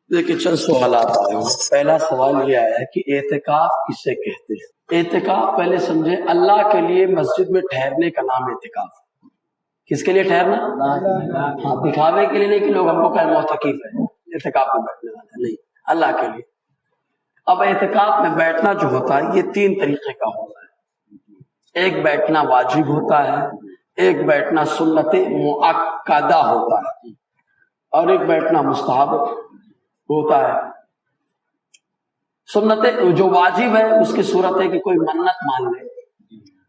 دیکھیے چند سوالات آئے ہیں۔ پہلا سوال یہ آیا ہے کہ اعتکاف کسے کہتے ہیں؟ اعتکاف پہلے سمجھے اللہ کے لیے مسجد میں ٹھہرنے کا نام اعتکاف۔ کس کے لیے ٹھہرنا؟ ہاں، دکھاوے کے لیے نہیں کہ لوگ ہم کو کہیں معتکف ہے اعتکاف میں بیٹھنے والا، نہیں، اللہ کے لیے۔ اب اعتکاف میں بیٹھنا جو ہوتا ہے یہ تین طریقے کا ہوتا ہے۔ ایک بیٹھنا واجب ہوتا ہے، ایک بیٹھنا سنت مؤکدہ ہوتا ہے، اور ایک بیٹھنا مستحب ہوتا ہے۔ سنت جو واجب ہے اس کی صورت ہے کہ کوئی منت مان لے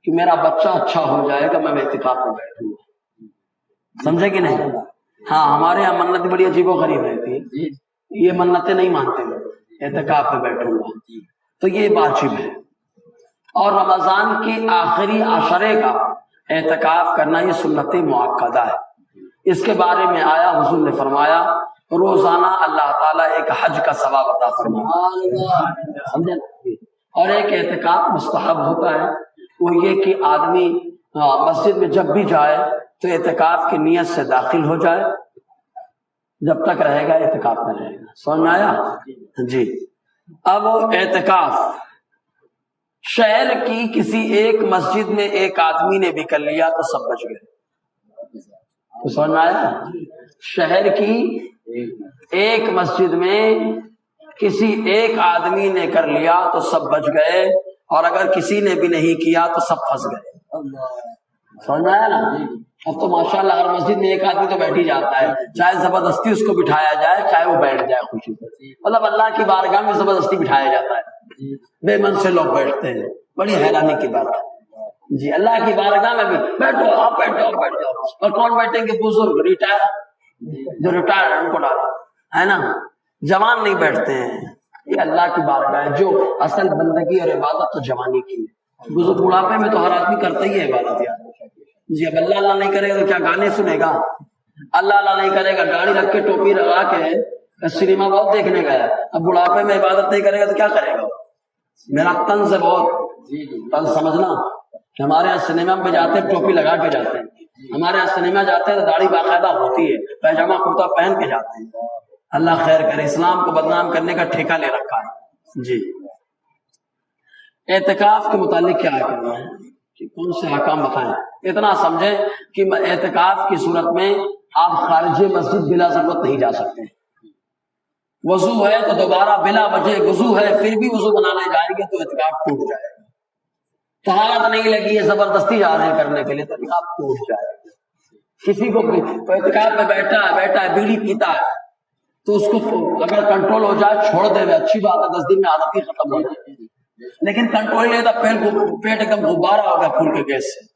کہ میرا بچہ اچھا ہو جائے گا، میں اعتکاف میں بیٹھوں گا، سمجھے کہ نہیں؟ ہاں، ہمارے یہاں منت بڑی عجیب و غریب رہتی ہے، یہ منتیں نہیں مانتے لوگ، اعتکاف میں بیٹھوں گا، تو یہ واجب ہے۔ اور رمضان کی آخری عشرے کا اعتکاف کرنا یہ سنت مؤکدہ ہے۔ اس کے بارے میں آیا، حضور نے فرمایا روزانہ اللہ تعالیٰ ایک حج کا ثواب عطا فرماتا، سمجھے نا؟ اور ایک اعتکاف مستحب ہوتا ہے، وہ یہ کہ آدمی مسجد میں جب بھی جائے تو اعتکاف کی نیت سے داخل ہو جائے، جب تک رہے گا اعتکاف میں رہے گا۔ سمجھ میں آیا؟ جی۔ اب اعتکاف شہر کی کسی ایک مسجد میں ایک آدمی نے بھی کر لیا تو سب بچ گئے، تو سمجھ میں آیا؟ شہر کی ایک مسجد میں کسی ایک آدمی نے کر لیا تو سب بچ گئے، اور اگر کسی نے بھی نہیں کیا تو سب پھنس گئے۔ سمجھ میں آیا نا؟ اب تو ماشاءاللہ ہر مسجد میں ایک آدمی تو بیٹھ ہی جاتا ہے، چاہے زبردستی اس کو بٹھایا جائے چاہے وہ بیٹھ جائے خوشی سے، مطلب اللہ کی بارگاہ میں زبردستی بٹھایا جاتا ہے، بے من سے لوگ بیٹھتے ہیں، بڑی حیرانی کی بات ہے۔ جی، اللہ کی بارگاہ میں بھی بیٹھو، آپ بیٹھو، آپ بیٹھ جاؤ، اور کون بیٹھیں گے؟ بزرگ، ریٹائر، جو ریٹائر ان کو ڈالا ہے نا، جوان نہیں بیٹھتے ہیں۔ یہ اللہ کی بارگاہ ہے، جو اصل بندگی اور عبادت تو جوانی کی ہے۔ بزرگ بڑھاپے میں تو ہر آدمی کرتا ہی ہے عبادت یار۔ جی، اب اللہ اللہ نہیں کرے گا تو کیا گانے سنے گا؟ اللہ اللہ نہیں کرے گا، گاڑی رکھ کے ٹوپی لگا کے سنیما بہت دیکھنے گیا، اب بڑھاپے میں عبادت نہیں کرے گا تو کیا کرے گا؟ میرا طنز ہے بہت، طنز سمجھنا۔ ہمارے یہاں سنیما میں جاتے ہیں ٹوپی لگا کے جاتے ہیں، ہمارے یہاں سنیما جاتے ہیں تو داڑھی باقاعدہ ہوتی ہے، پیجامہ کرتا پہن کے جاتے ہیں۔ اللہ خیر کرے، اسلام کو بدنام کرنے کا ٹھیکہ لے رکھا ہے۔ جی، اعتکاف کے متعلق کیا کرنا ہے کہ کون سے احکام بتائیں؟ اتنا سمجھیں کہ اعتکاف کی صورت میں آپ خارج مسجد بلا ضرورت نہیں جا سکتے۔ وضو ہے تو دوبارہ بلا وجہ وضو ہے پھر بھی وضو بنانے جائیں گے تو اعتکاف ٹوٹ جائے گا۔ طہارت نہیں لگی ہے، زبردستی جا رہے ہیں کرنے کے لیے تو اعتکاف ٹوٹ جائے گا۔ کسی کو تو اعتکاف میں بیٹھا ہے بیڑی پیتا ہے تو اس کو اگر کنٹرول ہو جائے چھوڑ دے، اچھی بات ہے، 10 دن میں عادت ہی ختم ہو جائے، لیکن کنٹرول نہیں تھا، پیٹ ایک دم غبارہ ہو گیا پھول کے گیس سے،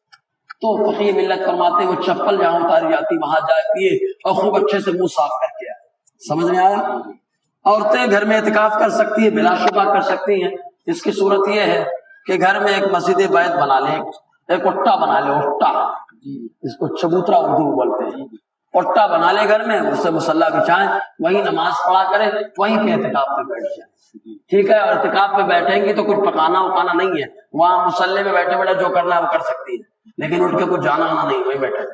تو فقیہ ملت فرماتے وہ چپل جہاں اتاری جاتی وہاں جائے پیے اور خوب اچھے سے منہ صاف کر کے آئے۔ سمجھ میں آیا؟ عورتیں گھر میں اعتکاف کر سکتی ہیں، بلا شبہ کر سکتی ہیں۔ اس کی صورت یہ ہے کہ گھر میں ایک مسجد بیت بنا لیں، ایک اٹا بنا لے، اٹا اس کو چبوترا اردو میں بولتے ہیں، اٹا بنا لے گھر میں، اس سے مصلی بچھائیں، وہیں نماز پڑھا کرے، وہیں پہ اعتکاف میں بیٹھ جائیں۔ ٹھیک ہے، اور اعتکاف میں بیٹھیں گی تو کچھ پکانا وکانا نہیں ہے، وہاں مصلی میں بیٹھے بیٹھے جو کرنا ہے وہ کر سکتی ہے، لیکن اٹھ کے کچھ جانا آنا نہیں، وہیں بیٹھے۔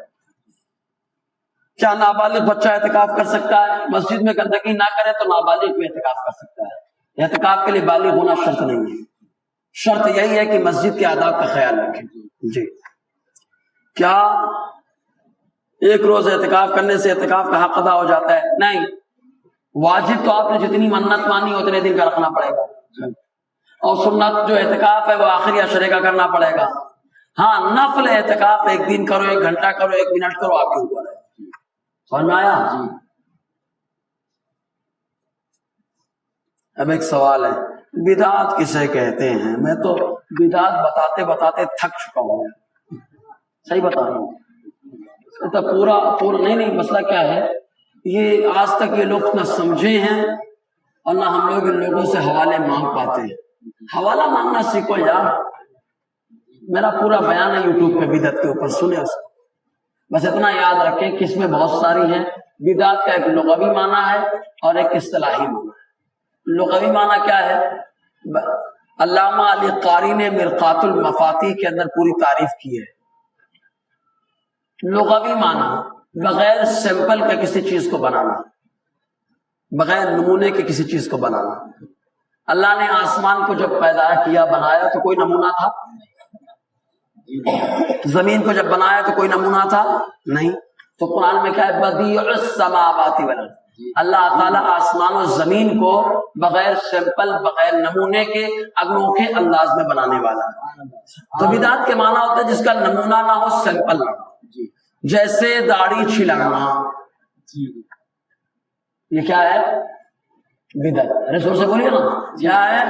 کیا نابالغ بچہ اعتکاف کر سکتا ہے؟ مسجد میں گندگی نہ کرے تو نابالغ بھی اعتکاف کر سکتا ہے۔ اعتکاف کے لیے بالغ ہونا شرط نہیں ہے، شرط یہی ہے کہ مسجد کے آداب کا خیال رکھیں۔ جی، کیا ایک روز اعتکاف کرنے سے اعتکاف کا حق ادا ہو جاتا ہے؟ نہیں، واجب تو آپ نے جتنی منت مانی اتنے دن کا رکھنا پڑے گا، اور سنت جو اعتکاف ہے وہ آخری عشرے کا کرنا پڑے گا۔ ہاں، نفل اعتکاف ایک دن کرو، 1 گھنٹہ کرو، 1 منٹ کرو، آپ کے اوپر ہے۔ سمجھ میں آیا؟ اب ایک سوال ہے، بدعت کسے کہتے ہیں؟ میں تو بدعت بتاتے بتاتے تھک چکا ہوں، صحیح بتا رہا ہوں، تو پورا نہیں، مسئلہ کیا ہے، یہ آج تک یہ لوگ نہ سمجھے ہیں اور نہ ہم لوگ ان لوگوں سے حوالے مانگ پاتے ہیں۔ حوالہ مانگنا سیکھو یار، میرا پورا بیان ہے یوٹیوب پہ بدعت کے اوپر، سنیں اس کو، بس اتنا یاد رکھیں کہ اس میں بہت ساری ہیں۔ بدعت کا ایک لغوی معنی ہے اور ایک اصطلاحی معنی ہے۔ لغوی معنی کیا ہے؟ علامہ علی قاری نے مرقات المفاتیح کے اندر پوری تعریف کی ہے۔ لغوی معنی بغیر سیمپل کے کسی چیز کو بنانا، بغیر نمونے کے کسی چیز کو بنانا. اللہ نے آسمان کو جب پیدا کیا بنایا تو کوئی نمونہ تھا؟ زمین کو جب بنایا تو کوئی نمونہ تھا؟ نہیں. تو قرآن میں کیا ہے؟ بدیع السماوات والارض. اللہ تعالیٰ آسمان و زمین کو بغیر سیمپل بغیر نمونے کے انوکھے انداز میں بنانے والا. تو بدعت کے معنی ہوتا ہے جس کا نمونہ نہ ہو، سیمپل نہ ہو. جیسے داڑھی چھلانا، یہ کیا ہے؟ بدعت. رسول سے بولیے نا، کیا ہے؟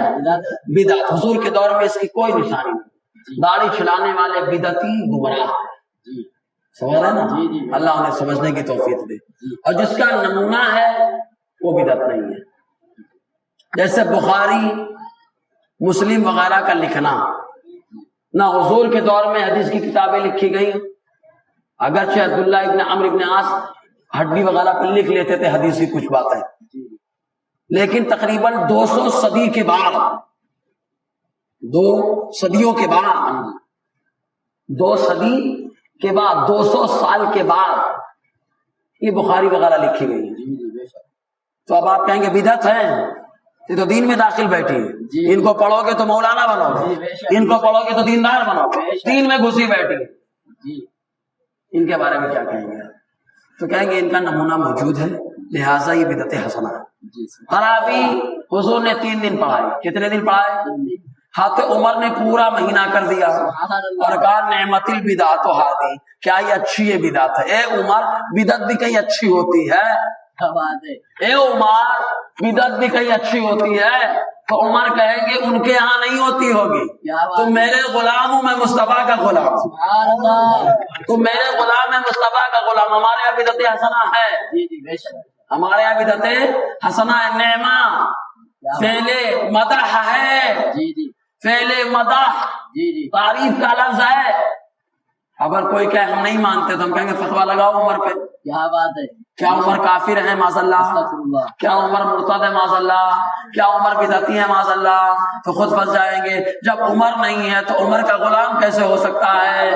بدعت. حضور کے دور میں اس کی کوئی نشانی نہیں. داڑھی چھلانے والے بدعتی گمراہ. سمجھ رہے نا؟ اللہ انہیں سمجھنے کی توفیق دے. اور جس کا نمونہ ہے وہ بدعت نہیں ہے. جیسے بخاری مسلم وغیرہ کا لکھنا، نہ حضور کے دور میں حدیث کی کتابیں لکھی گئی، اگرچہ عبداللہ ابن عمرو ابن عاص ہڈی وغیرہ پہ لکھ لیتے تھے حدیث کی کچھ باتیں، لیکن تقریباً 200 صدی کے بعد، 2 صدیوں کے بعد، 2 صدی کے بعد، 200 سال کے بعد یہ بخاری وغیرہ لکھی گئی. تو اب آپ کہیں گے بدعت ہے، یہ تو دین میں داخل بیٹھی ہے. ان کو پڑھو گے تو مولانا بنو گے، ان کو پڑھو گے تو دیندار بنو گے، دین میں گھسی بیٹھی ہے. ان کے بارے میں کیا کہیں گے؟ تو کہیں گے ان کا نمونہ موجود ہے لہٰذا یہ بدعت حسنہ ہے. تراویح حضور نے 3 دن پڑھائی. کتنے دن پڑھائے؟ حضرت عمر نے پورا مہینہ کر دیا اور کہا نعمت البدعۃ ہذہ، کیا یہ اچھی ہے بدعت ہے. اے عمر، بدعت بھی کہیں اچھی ہوتی ہے. اے عمر، بدعت بھی کہیں اچھی ہوتی ہے. تو عمر کہیں گے ان کے ہاں نہیں ہوتی ہوگی. تو میرے غلام ہوں، میں مصطفیٰ کا غلام. تو میرے غلام ہے، مصطفیٰ کا غلام. ہمارے یہاں بدعت حسنہ ہے، ہمارے یہاں بدعت حسنہ ہے. نعمہ فعل مدح ہے، فعل مدح تعریف کا لفظ ہے. اگر کوئی کہے ہم نہیں مانتے تو ہم کہیں گے فتویٰ لگاؤ عمر پہ. کیا بات ہے؟ کیا عمر کافر ہے معاذ اللہ؟ کیا عمر مرتد ہے معاذ اللہ؟ کیا عمر بدعتی ہے معاذ اللہ؟ تو خود پھنس جائیں گے. جب عمر نہیں ہے تو عمر کا غلام کیسے ہو سکتا ہے؟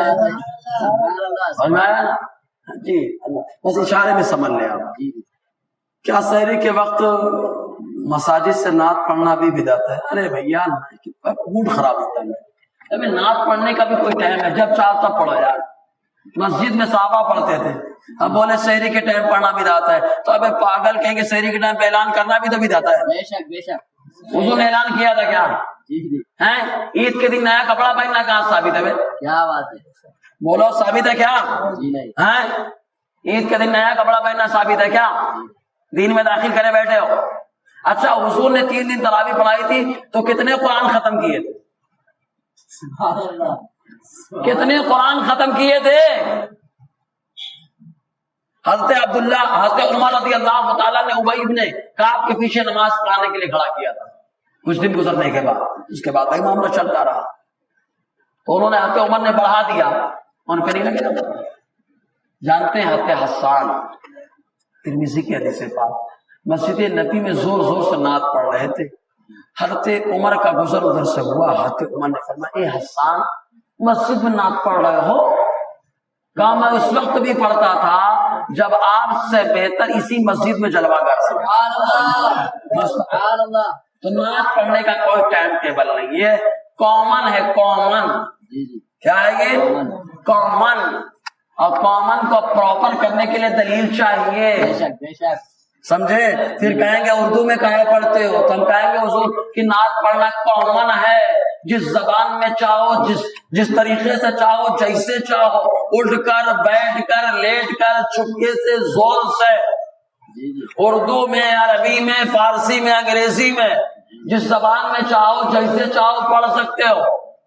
جی بس اشارے میں سمجھ لیں آپ. کیا سحری کے وقت مساجد سے نعت پڑھنا بھی بدعت ہے؟ ارے بھیا موڈ خراب ہوتا ہے. ابھی نعت پڑھنے کا بھی کوئی ٹائم ہے، جب چاہو تب پڑھو یار. مسجد میں صحابہ پڑھتے تھے، اب بولے سحری کے ٹائم پڑھنا بدعت ہے. تو اب پاگل کہیں گے سحری کے ٹائم پہ اعلان کرنا بھی تو بدعت ہے. بے شک بے شک. حضور نے اعلان کیا تھا کیا؟ عید کے دن نیا کپڑا پہننا کہاں ثابت ہے؟ کیا بات ہے؟ بولو ثابت ہے کیا؟ عید کے دن نیا کپڑا پہننا ثابت ہے کیا؟ دین میں داخل کرے بیٹھے ہو. اچھا حضور نے 3 دن تراویح پڑھائی تھی تو کتنے قرآن ختم کیے تھے؟ کتنے قرآن ختم کیے تھے؟ حضرت عبداللہ، حضرت عمر رضی اللہ تعالیٰ نے ابی ابن کعب کے پیچھے نماز پڑھانے کے لیے کھڑا کیا تھا. کچھ دن گزرنے کے بعد، اس کے بعد وہی معاملہ چلتا رہا. تو انہوں نے حضرت عمر نے بڑھا دیا، ان پہ نہیں لگے. جانتے ہیں حضرت حسان ترمذی کی حدیث پاک مسجد نبی میں زور زور سے نعت پڑھ رہے تھے. حضرت عمر کا گزر ادھر سے ہوا. حضرت عمر نے فرمایا اے حسان، مسجد میں نعت پڑھ رہے ہو؟ کہا میں اس وقت بھی پڑھتا تھا جب آپ سے بہتر اسی مسجد میں جلوہ گر سے. تو نعت پڑھنے کا کوئی ٹائم ٹیبل نہیں ہے، کامن ہے. کامن کیا ہے یہ؟ کامن. اور کامن کو پراپر کرنے کے لیے دلیل چاہیے. سمجھے؟ پھر کہیں گے اردو میں کہے پڑھتے ہو، تو ہم کہیں گے حضور کی نعت پڑھنا کامن ہے. جس زبان میں چاہو، جس طریقے سے چاہو، جیسے چاہو، اٹھ کر، بیٹھ کر، لیٹ کر، چپکے سے، زور سے، اردو میں، عربی میں، فارسی میں، انگریزی میں، جس زبان میں چاہو جیسے چاہو پڑھ سکتے ہو.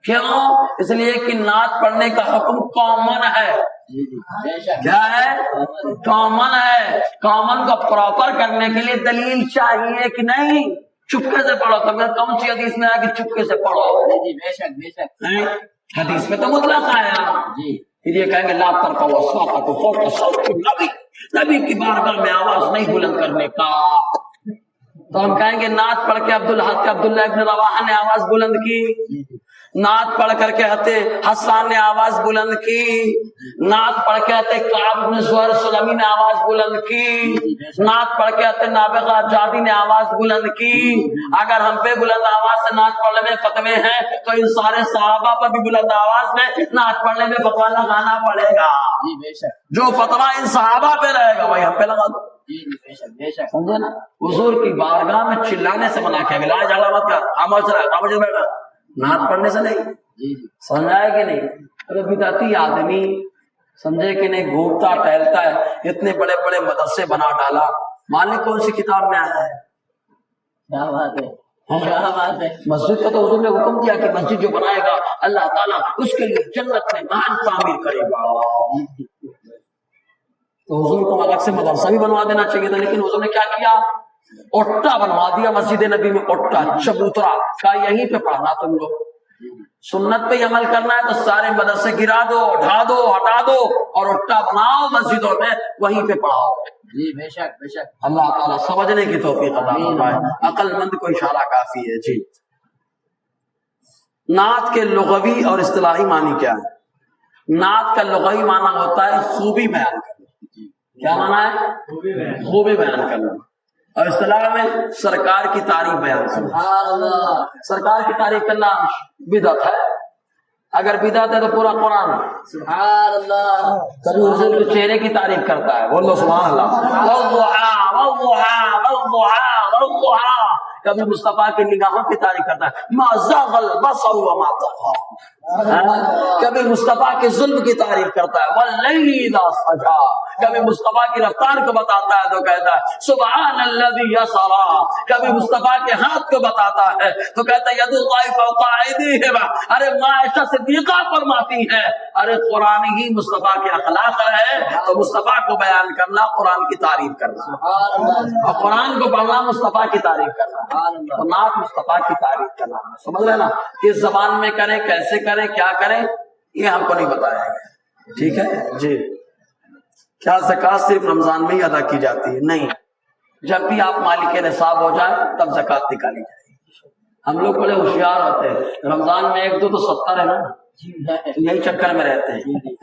کیوں؟ اس لیے کہ نعت پڑھنے کا حکم کامن ہے. کیا ہے؟ کامن ہے. کامن کو پراپر کرنے کے لیے دلیل چاہیے کہ نہیں چپکے سے پڑھو. تو کون سی حدیث میں آیا کہ چپکے سے پڑھو؟ بے شک بے شک. حدیث میں تو مطلق آیا. پھر یہ کہیں گے لا ترفعوا اصواتکم فوق صوت النبی، نبی کی بارگاہ میں آواز نہیں بلند کرنے کا. تو ہم کہیں گے نعت پڑھ کے عبداللہ ابن رواحہ نے آواز بلند کی. نعت پڑھ کر کہتے حسان نے آواز بلند کی، نعت پڑھ کے آتے کعب بن زہر سلمی نے آواز بلند کی، نعت پڑھ کے آتے نابغہ جادی نے آواز بلند کی۔ اگر ہم پہ بلند آواز سے نعت پڑھنے میں فتوے ہیں تو ان سارے صحابہ پر بھی بلند آواز میں نعت پڑھنے میں فتوا لگانا پڑے گا۔ جو فتوا ان صحابہ پہ رہے گا وہی ہم پہ لگا دو۔ سمجھے نا؟ حضور کی بارگاہ میں چلانے سے منع کیا گیا، جھگڑا مت کر، خاموش رہ، خاموش بیٹھا، نعت پڑھنے سے نہیں۔ سمجھ آئے کہ نہیں؟ ارے بدعتی آدمی سمجھے کہ نہیں، گھومتا ٹہلتا ہے، اتنے بڑے بڑے مدرسے بنا ڈالا، مالک کون سی کتاب میں آیا ہے؟ کیا بات ہے، کیا بات ہے۔ مسجد کا تو حضور نے حکم دیا کہ مسجد جو بنائے گا اللہ تعالیٰ اس کے لیے جنت میں محل تعمیر کرے گا۔ تو حضور کو الگ سے مدرسہ بھی بنوا دینا چاہیے تھا، لیکن حضور نے کیا کیا؟ اوٹا بنوا دیا مسجد نبی میں، اوٹا چبوترا، کہا یہیں پہ پڑھنا تم لوگ، سنت پہ عمل کرنا ہے تو سارے مدرسے گرا دو، اٹھا دو، ہٹا دو اور اوٹا بناؤ مسجدوں میں، وہیں پہ پڑھاؤ۔ جی بے شک بے شک، اللہ تعالیٰ سمجھنے کی توفیق عطا فرمائے، عقل مند کو اشارہ کافی ہے۔ جی نعت کے لغوی اور اصطلاحی معنی کیا ہے؟ نعت کا لغوی معنی ہوتا ہے خوبی بیان کرنا۔ کیا معنی ہے؟ خوبی بیان کرنا۔ اور اصطلاح میں سرکار کی تعریف بیان کرنا۔ سرکار کی تعریف کرنا بدعت ہے، اگر بدعت ہے تو پورا قرآن سبحان اللہ کبھی حضور کے چہرے کی تعریف کرتا ہے، بولو سبحان اللہ، والضحی والضحی والضحی والضحی، کبھی مصطفیٰ کی نگاہوں کی تعریف کرتا ہے، ما زاغ البصر وما طغى، کبھی مصطفیٰ کے ظلم کی تعریف کرتا ہے، واللیل اذا سجى، کبھی مصطفیٰ کی رفتار کو بتاتا ہے تو کہتا ہے سبحان الذی یسری، کبھی مصطفیٰ کے ہاتھ کو بتاتا ہے تو کہتا ہے ید اللہ فوق ایدیہم، ارے ماں عائشہ صدیقہ فرماتی ہے ارے قرآن ہی مصطفیٰ کے اخلاق ہے، تو مصطفیٰ کو بیان کرنا قرآن کی تعریف کرنا، اور قرآن کو پڑھنا مصطفیٰ کی تعریف کرنا، اور نعت مصطفیٰ کی تعریف کرنا۔ سمجھ رہے نا؟ کس زبان میں کریں، کیسے کریں، کیا کریں، یہ ہم کو نہیں بتایا گیا، ٹھیک ہے جی۔ کیا زکوٰۃ صرف رمضان میں ہی ادا کی جاتی ہے؟ نہیں، جب بھی آپ مالک نصاب ہو جائیں تب زکوٰۃ نکالی جائے گی۔ ہم لوگ بڑے ہوشیار ہوتے ہیں، رمضان میں 1 2 تو 70 ہے نا، یہی چکر میں رہتے ہیں،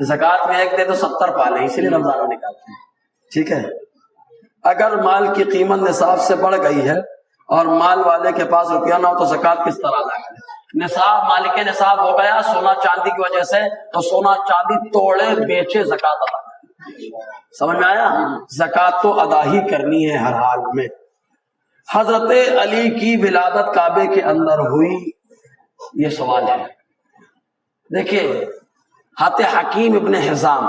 زکوٰۃ میں 1 دے تو 70 پالے، اسی لیے رمضان میں نکالتے ہیں، ٹھیک ہے۔ اگر مال کی قیمت نصاب سے بڑھ گئی ہے اور مال والے کے پاس روپیہ نہ ہو تو زکوٰۃ کس طرح ادا کرے؟ نصاب مالک نصاب ہو گیا سونا چاندی کی وجہ سے، تو سونا چاندی توڑے بیچے زکوٰۃ ادا، سمجھ میں آیا؟ زکوٰۃ تو ادا ہی کرنی ہے ہر حال میں۔ حضرت علی کی ولادت کعبے کے اندر ہوئی، یہ سوال ہے۔ دیکھیے حضرت حکیم ابن حزام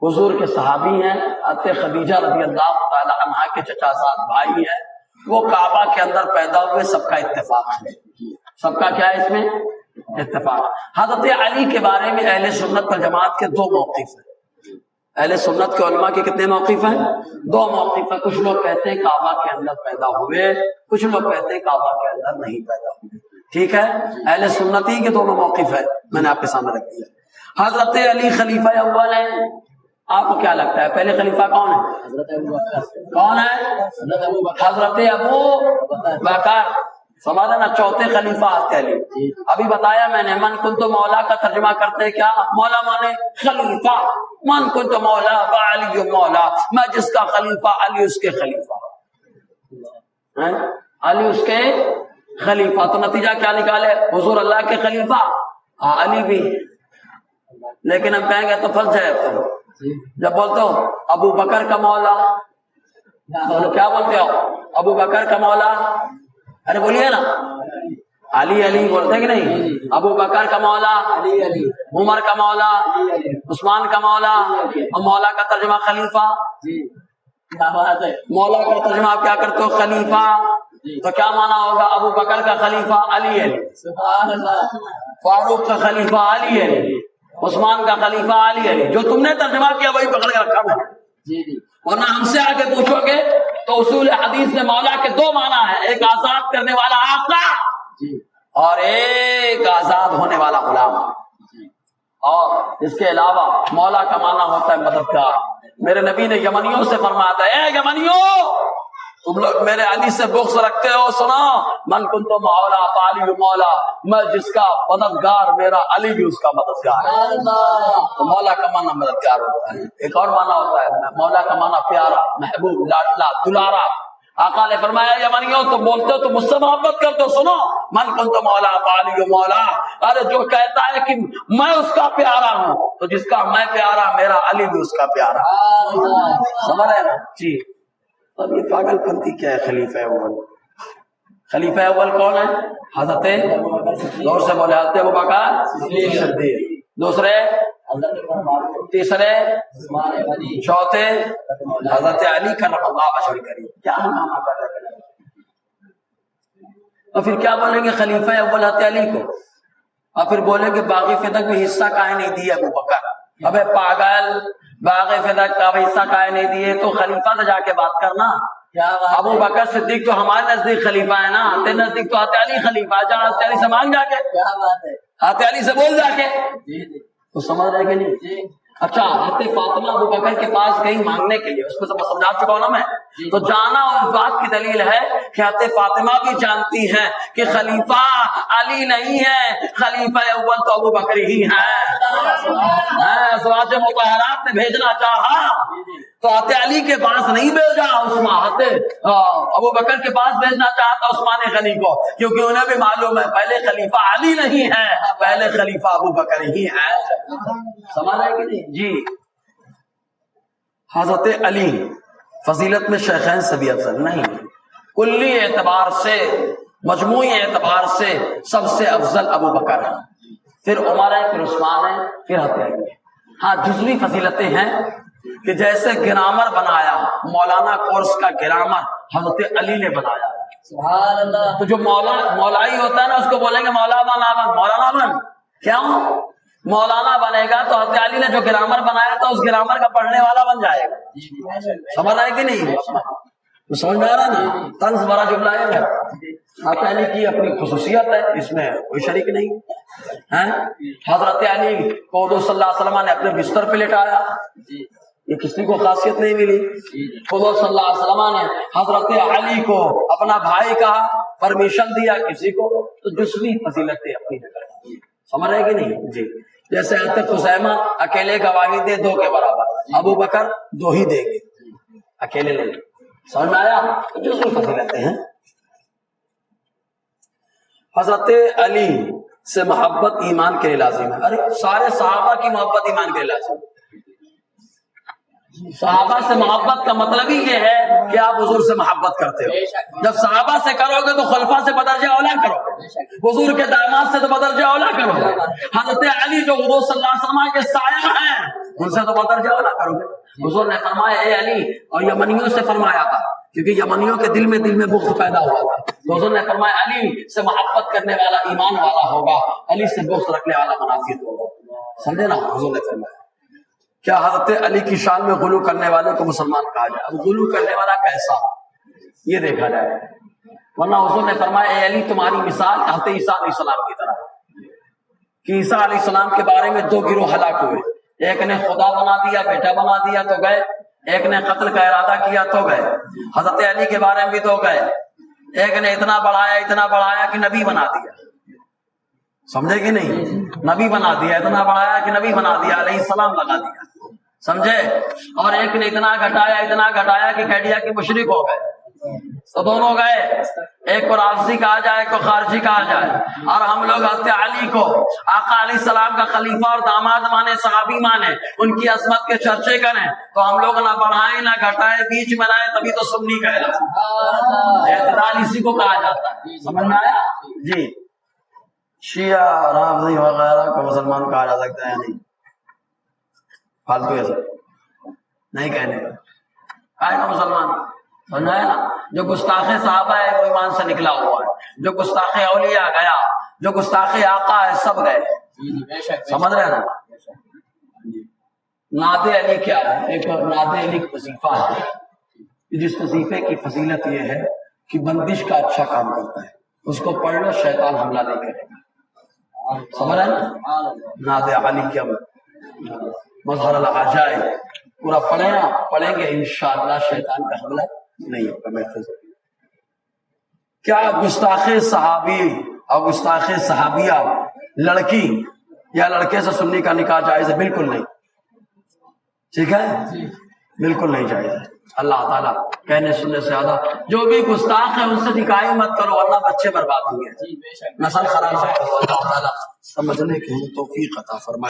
حضور کے صحابی ہیں، حضرت خدیجہ رضی اللہ تعالی عنہا کے چچا زاد بھائی ہیں، وہ کعبہ کے اندر پیدا ہوئے، سب کا اتفاق ہے، سب کا کیا ہے اس میں اتفاق۔ حضرت علی کے بارے میں اہل سنت والجماعت کے 2 موقف ہیں، اہل سنت کے علماء کے کتنے موقف ہیں؟ 2 موقف ہیں۔ کچھ لوگ کہتے ہیں کعبہ کے اندر پیدا ہوئے، کچھ لوگ کہتے ہیں کعبہ کے اندر نہیں پیدا ہوئے، ٹھیک ہے۔ اہل سنت ہی کے دونوں موقف ہے، میں نے آپ کے سامنے رکھ دیا۔ حضرت علی خلیفہ اول ہیں، آپ کو کیا لگتا ہے پہلے خلیفہ کون ہے؟ حضرت ابو بکر۔ کون ہے؟ حضرت ابو بکر، سمجھا نا؟ چوتھے خلیفہ حضرت علی۔ ابھی بتایا میں نے، من کنت مولا کا ترجمہ کرتے کیا؟ مولا مانے خلیفہ، من کنت مولا فعلی مولا، میں جس کا خلیفہ علی اس کے خلیفہ، علی اس کے خلیفہ، تو نتیجہ کیا نکالے؟ حضور اللہ کے خلیفہ، علی بھی۔ لیکن ہم کہیں گے تو پھنس جائے، تو جب بولتے ہو ابو بکر کا مولا، کیا بولتے ہو؟ ابو بکر کا مولا، ارے بولیے نا، علی علی بولتے کہ نہیں؟ ابو بکر کا مولا علی علی، عمر کا مولا عثمان کا مولا، اور مولا کا ترجمہ خلیفہ۔ مولا کا ترجمہ آپ کیا کرتے ہو؟ خلیفہ، تو کیا مانا ہوگا؟ ابو بکر کا خلیفہ علی علی، فاروق کا خلیفہ علی علی، عثمان کا خلیفہ علی علی۔ جو تم نے ترجمہ کیا وہی پکڑ کے رکھا میں، ورنہ ہم سے آگے پوچھو گے تو اصول حدیث میں مولا کے 2 معنی ہیں، ایک آزاد کرنے والا آقا اور ایک آزاد ہونے والا غلام، اور اس کے علاوہ مولا کا معنی ہوتا ہے مددگار۔ میرے نبی نے یمنیوں سے فرمایا تھا، اے یمنیوں تم لوگ میرے علی سے بغض رکھتے ہو، سنو من کنت مولا فعلی مولا، میں جس کا مددگار میرا علی بھی اس کا مددگار ہے۔ تو مولا کا معنی مددگار ہوتا ہے، ایک اور معنی ہوتا ہے مولا کا معنی پیارا، محبوب، لاڈلا، دلارا۔ آقا نے فرمایا یمنیوں تم بولتے ہو تو مجھ سے محبت کرتے ہو، سنو من کنت مولا فعلی مولا، ارے جو کہتا ہے کہ میں اس کا پیارا ہوں تو جس کا میں پیارا میرا علی بھی اس کا پیارا۔ سمجھ رہے نا جی؟ اب یہ پاگل پنتی کیا ہے؟ خلیفہ اول، خلیفہ اول کون ہے؟ حضرت، زور سے بولے، حضرت ابوبکر صدیق، دوسرے، تیسرے، چوتھے حضرت علی کرم اللہ وجہہ کریم۔ کیا ہنگامہ کر رہے ہیں؟ اور پھر کیا بولیں گے خلیفہ اول حضرت علی کو، اور پھر بولیں گے باغی فدق میں حصہ کائے نہیں دیے ابوبکر۔ ابے پاگل، باغ فدق کا حصہ کائے نہیں دیے تو خلیفہ سے جا کے بات کرنا۔ ابو بکر صدیق تو ہمارے نزدیک خلیفہ ہے نا، تیرے نزدیک تو حضرت علی خلیفہ ہے، جہاں حضرت علی سے مانگ جا کے، حضرت علی سے بول جا کے، تو سمجھ رہے کہ نہیں؟ اچھا حضرت فاطمہ ابو بکر کے پاس گئی مانگنے کے لیے، اس کو سب سمجھا چکا ہوں نا میں، تو جانا اور اس بات کی دلیل ہے کہ حضرت فاطمہ بھی جانتی ہے کہ خلیفہ علی نہیں ہے، خلیفہ اول تو ابو بکر ہی ہے۔ ازواج مطہرات نے بھیجنا چاہا تو حضرت علی کے پاس نہیں بھیجا، حضرت ابو بکر کے پاس بھیجنا چاہتا عثمان غنی کو، کیونکہ انہیں بھی معلوم ہے پہلے خلیفہ علی نہیں ہے، پہلے خلیفہ ابو بکر ہی ہے۔ سمجھ رہے کہ نہیں جی؟ حضرت علی فضیلت میں شیخین سے بھی افضل نہیں، کلی اعتبار سے، مجموعی اعتبار سے سب سے افضل ابو بکر ہے، پھر عمر ہے، پھر عثمان ہے، پھر حضرت علی ہے۔ ہاں جزوی فضیلتیں ہیں کہ جیسے گرامر بنایا، مولانا کورس کا گرامر حضرت علی نے بنایا۔ سبحان اللہ۔ تو جو مولائی ہوتا ہے نا اس کو بولیں گے مولانا بن، مولانا بن، کیوں؟ مولانا بنے گا تو حضرت علی نے جو گرامر بنایا تھا اس گرامر کا پڑھنے والا بن جائے گا۔ سمجھ رہا ہے کہ نہیں؟ تو سمجھ میں آ رہا نا؟ طنز بڑا جملہ ہے میرا۔ حضرت علی کی اپنی خصوصیت ہے، اس میں کوئی شریک نہیں ہے۔ حضرت علی کو حضور صلی اللہ علیہ وسلم نے اپنے بستر پہ لٹایا، یہ کسی کو خاصیت نہیں ملی۔ حضور صلی اللہ علیہ وسلم نے حضرت علی کو اپنا بھائی کہا، پرمیشن دیا کسی کو، تو جزوی فضیلتیں اپنی جگہ۔ سمجھ رہے کہ نہیں جی؟ جیسے حضرت خزیمہ اکیلے گواہی دے 2 کے برابر، ابو بکر 2 ہی دیں گے، اکیلے نہیں۔ سمجھ میں آیا؟ جزوی فضیلتیں ہیں۔ حضرت علی سے محبت ایمان کے لیے لازم ہے۔ ارے سارے صحابہ کی محبت ایمان کے لیے لازم ہے۔ صحابہ سے محبت کا مطلب ہی یہ ہے کہ آپ حضور سے محبت کرتے ہو۔ جب صحابہ سے کرو گے تو خلفاء سے بدرجہ اولا کرو گے، حضور کے داماد سے تو بدرجہ اولا کرو گے، حضرت علی جو حضور صلی اللہ علیہ وسلم کے سایہ ہیں ان سے تو بدرجہ اولا کرو گے۔ حضور نے فرمایا اے علی، اور یمنیوں سے فرمایا تھا کیونکہ یمنیوں کے دل میں بغض پیدا ہوا تھا، تو حضور نے فرمایا علی سے محبت کرنے والا ایمان والا ہوگا، علی سے بغض رکھنے والا منافق ہوگا۔ سمجھے نا؟ حضور نے فرمایا کیا حضرت علی کی شان میں غلو کرنے والے کو مسلمان کہا جائے؟ اب غلو کرنے والا کیسا یہ دیکھا جائے، ورنہ حضور نے فرمایا اے علی تمہاری مثال حضرت عیسیٰ علیہ السلام کی طرح کہ عیسیٰ علیہ السلام کے بارے میں 2 گروہ ہلاک ہوئے، ایک نے خدا بنا دیا، بیٹا بنا دیا تو گئے، ایک نے قتل کا ارادہ کیا تو گئے۔ حضرت علی کے بارے میں بھی 2 گئے، ایک نے اتنا بڑھایا کہ نبی بنا دیا، سمجھے کہ نہیں؟ نبی بنا دیا، اتنا بڑھایا کہ نبی بنا دیا، علیہ السلام لگا دیا، سمجھے؟ اور ایک نے اتنا گھٹایا کہ کہہ دیا کہ مشرک ہو گئے، تو دونوں گئے، ایک کو رافضی کہا جائے، ایک کو خارجی کہا جائے۔ اور ہم لوگ حضرت علی کو آقا علیہ السلام کا خلیفہ اور داماد مانے، صحابی مانے، ان کی عظمت کے چرچے کریں، تو ہم لوگ نہ بڑھائیں نہ گھٹائیں، بیچ میں رہیں، تبھی تو سنی کہلاتے۔ اعتدال اسی کو کہا جاتا ہے۔ سمجھ میں آیا جی؟ شیعہ رافضی وغیرہ کو مسلمان کہا جا سکتا ہے نہیں، فالتو ہے سب نہیں کہنے کا، آئے گا مسلمان، سمجھا ہے نا؟ جو گستاخ صحابہ ہے وہ ایمان سے نکلا ہوا ہے، جو گستاخ اولیاء گیا، جو گستاخ آقا ہے سب گئے، سمجھ رہے نا؟ نعت علی کیا ہے؟ ایک نعت علی کا وظیفہ ہے، جس وظیفے کی فضیلت یہ ہے کہ بندش کا اچھا کام کرتا ہے، اس کو پڑھنا شیطان حملہ نہیں کرے گا، سمجھ رہے نا؟ نعت علی کیا مظہر العجائب پورا پڑھیں گے انشاءاللہ شیطان کا حملہ نہیں ہوگا محفوظ. کیا گستاخ صحابی اور گستاخ صحابیہ لڑکی یا لڑکے سے سنی کا نکاح جائز ہے؟ بالکل نہیں. ٹھیک ہے، بالکل نہیں جائز ہے. اللہ تعالیٰ کہنے سننے سے زیادہ جو بھی گستاخ ہے ان سے نکاح ہی مت کرو ورنہ بچے برباد ہوں گے، نسل خراب ہے. اللہ تعالیٰ سمجھنے کی توفیق عطا فرمائے.